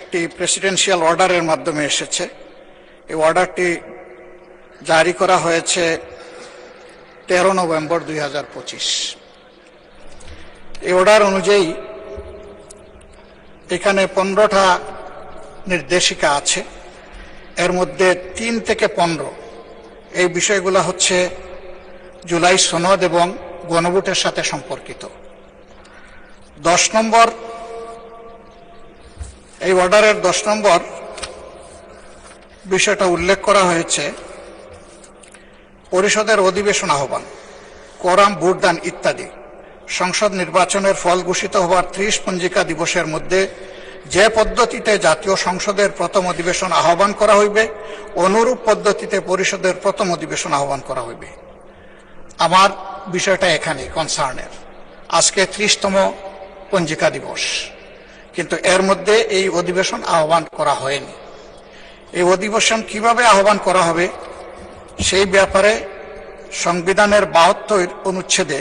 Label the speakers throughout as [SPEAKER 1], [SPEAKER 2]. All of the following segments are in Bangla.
[SPEAKER 1] একটি প্রেসিডেন্সিয়াল অর্ডারের মাধ্যমে এসেছে। এই অর্ডারটি জারি করা হয়েছে 13 নভেম্বর 2025। এই অর্ডার অনুযায়ী এখানে 15টা নির্দেশিকা আছে। এর মধ্যে 3 থেকে 15 এই বিষয়গুলো হচ্ছে জুলাই সনদ এবং গণভোটের সাথে সম্পর্কিত। 10 নম্বর, এই অর্ডারের 10 নম্বর বিষয়টা উল্লেখ করা হয়েছে পরিষদের অধিবেশন আহ্বান, কোরাম, ভোটদান ইত্যাদি সংসদ নির্বাচনের ফল ঘোষিত হওয়ার 30 পঞ্জিকা দিবসের মধ্যে যে পদ্ধতিতে জাতীয় সংসদের প্রথম অধিবেশন আহ্বান করা হইবে, অনুরূপ পদ্ধতিতে পরিষদের প্রথম অধিবেশন আহ্বান করা হইবে। আমার বিষয়টা এখানে কনসার্নের। আজকে 30তম পঞ্জিকা দিবস, কিন্তু এর মধ্যে এই অধিবেশন আহ্বান করা হয়নি। এই অধিবেশন কিভাবে আহ্বান করা হবে সেই ব্যাপারে সংবিধানের 72 অনুচ্ছেদে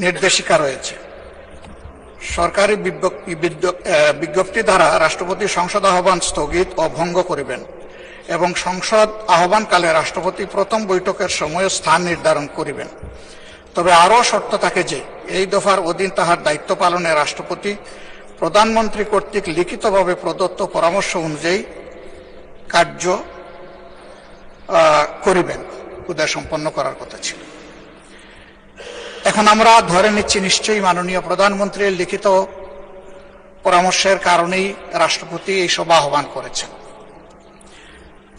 [SPEAKER 1] নির্দেশিকা রয়েছে। সরকারি বিজ্ঞপ্তি দ্বারা রাষ্ট্রপতি সংসদ আহ্বান স্থগিত ও ভঙ্গ করিবেন এবং সংসদ আহ্বানকালে রাষ্ট্রপতি প্রথম বৈঠকের সময় ও স্থান নির্ধারণ করিবেন। তবে আরও শর্ত থাকে যে এই দফার অধীন তাহার দায়িত্ব পালনে রাষ্ট্রপতি প্রধানমন্ত্রী কর্তৃক লিখিতভাবে প্রদত্ত পরামর্শ অনুযায়ী কার্য করিবেন। উদয় সম্পন্ন করার কথা ছিল। এখন আমরা ধরে নিচ্ছি নিশ্চয়ই মাননীয় প্রধানমন্ত্রীর লিখিত পরামর্শের কারণেই রাষ্ট্রপতি এই সভা আহ্বান করেছেন।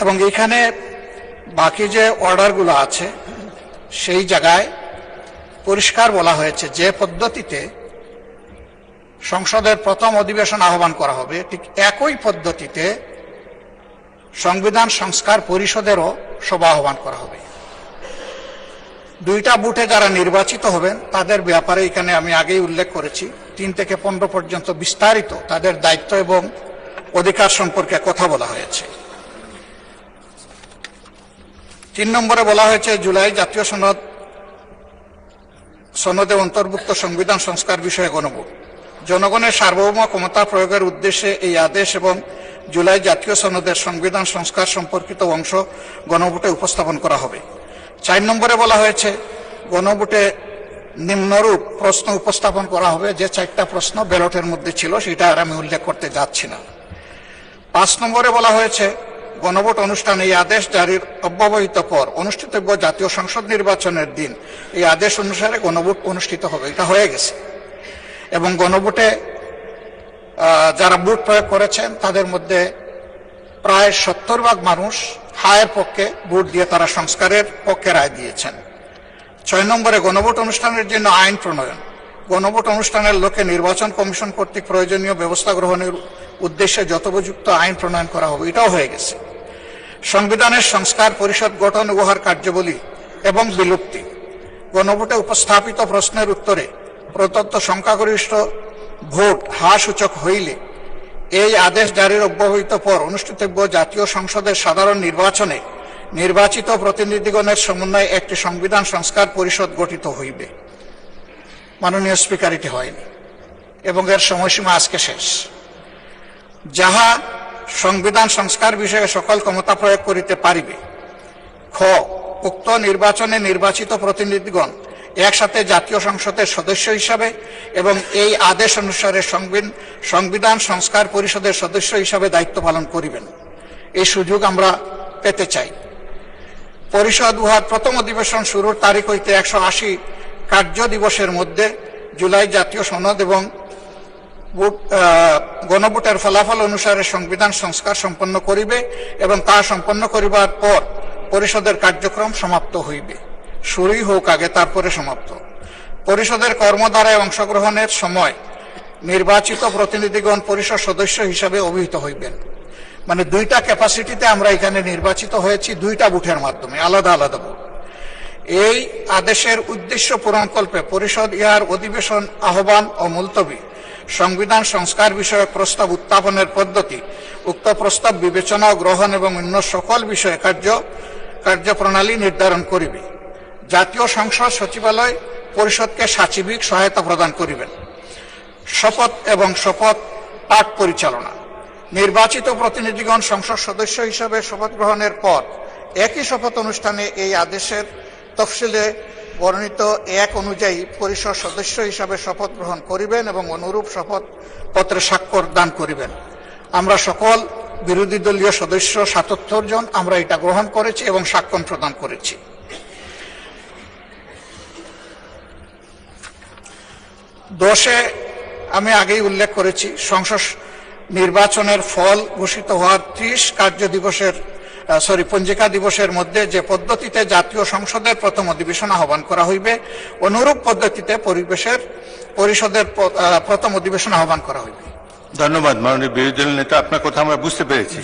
[SPEAKER 1] এবং এখানে বাকি যে অর্ডারগুলো আছে সেই জায়গায় পরিষ্কার বলা হয়েছে যে পদ্ধতিতে সংসদের প্রথম অধিবেশন আহ্বান করা হবে ঠিক একই পদ্ধতিতে সংবিধান সংস্কার পরিষদেরও সভা আহ্বান করা হবে। 2টা বুথে যারা নির্বাচিত হবেন তাদের ব্যাপারে এখানে আমি আগেই উল্লেখ করেছি 3 থেকে 15 পর্যন্ত বিস্তারিত তাদের দায়িত্ব এবং অধিকার সম্পর্কে কথা বলা হয়েছে। 3 নম্বরে বলা হয়েছে জুলাই জাতীয় সনদে অন্তর্ভুক্ত সংবিধান সংস্কার বিষয়ে গণভোট। জনগণের সার্বভৌম ক্ষমতা প্রয়োগের উদ্দেশ্যে এই আদেশ এবং জুলাই জাতীয় সনদের সংবিধান সংস্কার সম্পর্কিত অংশ গণভোটে উপস্থাপন করা হবে। 4 নম্বরে বলা হয়েছে গণভোটে নিম্নরূপ প্রশ্ন উপস্থাপন করা হবে। যে 4টা প্রশ্ন ব্যালটের মধ্যে ছিল সেটা আর আমি উল্লেখ করতে যাচ্ছি না। 5 নম্বরে বলা হয়েছে গণভোট অনুষ্ঠানে এই আদেশ জারির অব্যবহিত পর অনুষ্ঠিতব্য জাতীয় সংসদ নির্বাচনের দিন এই আদেশ অনুসারে গণভোট অনুষ্ঠিত হবে। এটা হয়ে গেছে। এবং গণভোটে যারা ভোট প্রয়োগ করেছেন তাদের মধ্যে প্রায় 70% মানুষ হায়ের পক্ষে ভোট দিয়ে তারা সংস্কারের পক্ষে রায় দিয়েছেন। 6 নম্বরে গণভোট অনুষ্ঠানের জন্য আইন প্রণয়ন। গণভোট অনুষ্ঠানের লক্ষ্যে নির্বাচন কমিশন কর্তৃক প্রয়োজনীয় ব্যবস্থা গ্রহণের উদ্দেশ্যে যথোপযুক্ত আইন প্রণয়ন করা হবে। এটাও হয়ে গেছে। সংবিধানের সংস্কার পরিষদ গঠন, উহার কার্যাবলী এবং বিলুপ্তি। গণভোটে উপস্থাপিত প্রশ্নের উত্তরে প্রদত্ত সংখ্যাগরিষ্ঠ ভোট সূচক হইলে এই আদেশ জারির অব্যবহিত পর অনুষ্ঠিতব্য জাতীয় সংসদের সাধারণ নির্বাচনে নির্বাচিত প্রতিনিধিগণের সমন্বয়ে একটি সংবিধান সংস্কার পরিষদ গঠিত হইবে। মাননীয় স্পিকার, এটি হয়নি এবং এর সময়সীমা আজকে শেষ। যাহা সংবিধান সংস্কার বিষয়ে সকল ক্ষমতা প্রয়োগ করিতে পারিবে। খ, উক্ত নির্বাচনে নির্বাচিত প্রতিনিধিগণ একসাথে জাতীয় সংসদের সদস্য হিসাবে এবং এই আদেশ অনুসারে সংবিধান সংস্কার পরিষদের সদস্য হিসাবে দায়িত্ব পালন করিবেন। এই সুযোগ আমরা পেতে চাই। পরিষদ উহার প্রথম অধিবেশন শুরুর তারিখ হইতে 180 কার্য দিবসের মধ্যে জুলাই জাতীয় সনদ এবং গণভোটের ফলাফল অনুসারে সংবিধান সংস্কার সম্পন্ন করিবে এবং তা সম্পন্ন করিবার পর পরিষদের কার্যক্রম সমাপ্ত হইবে। শুরুই হোক আগে, তারপরে সমাপ্ত। পরিষদের কর্মধারায় অংশগ্রহণের সময় নির্বাচিত প্রতিনিধিগণ পরিষদ সদস্য হিসাবে অভিহিত হইবেন। মানে 2টা ক্যাপাসিটিতে আমরা এখানে নির্বাচিত হয়েছি, 2টা বুথের মাধ্যমে, আলাদা আলাদা বুথ। এই আদেশের উদ্দেশ্য পূরণকল্পে পরিষদ ইহার অধিবেশন আহ্বান ও মুলতবি, সংবিধান সংস্কার বিষয়ক প্রস্তাব উত্থাপনের পদ্ধতি, উক্ত প্রস্তাব বিবেচনা ও গ্রহণ এবং অন্য সকল বিষয়ে কার্যপ্রণালী নির্ধারণ করিবে। জাতীয় সংসদ সচিবালয় পরিষদকে সাচিবিক সহায়তা প্রদান করিবেন। শপথ এবং শপথ পাঠ পরিচালনা। নির্বাচিত প্রতিনিধিগণ সংসদ সদস্য হিসাবে শপথ গ্রহণের পর একই শপথ অনুষ্ঠানে এই আদেশের তফসিলে বর্ণিত ১ অনুযায়ী পরিষদ সদস্য হিসাবে শপথ গ্রহণ করিবেন এবং অনুরূপ শপথ পত্রে স্বাক্ষর দান করিবেন। আমরা সকল বিরোধী দলীয় সদস্য ৭৭ জন আমরা এটা গ্রহণ করেছি এবং স্বাক্ষর প্রদান করেছি। দশে আমি আগেই উল্লেখ করেছি সংসদ নির্বাচনের ফল ঘোষিত হওয়ার ৩০ পঞ্জিকা দিবসের মধ্যে যে পদ্ধতিতে জাতীয় সংসদের প্রথম অধিবেশন আহ্বান করা হইবে অনুরূপ পদ্ধতিতে পরিষদের প্রথম অধিবেশন আহ্বান করা হইবে।
[SPEAKER 2] ধন্যবাদ মাননীয় বিরোধী দল নেতা, আপনার কথা আমরা বুঝতে পেরেছি।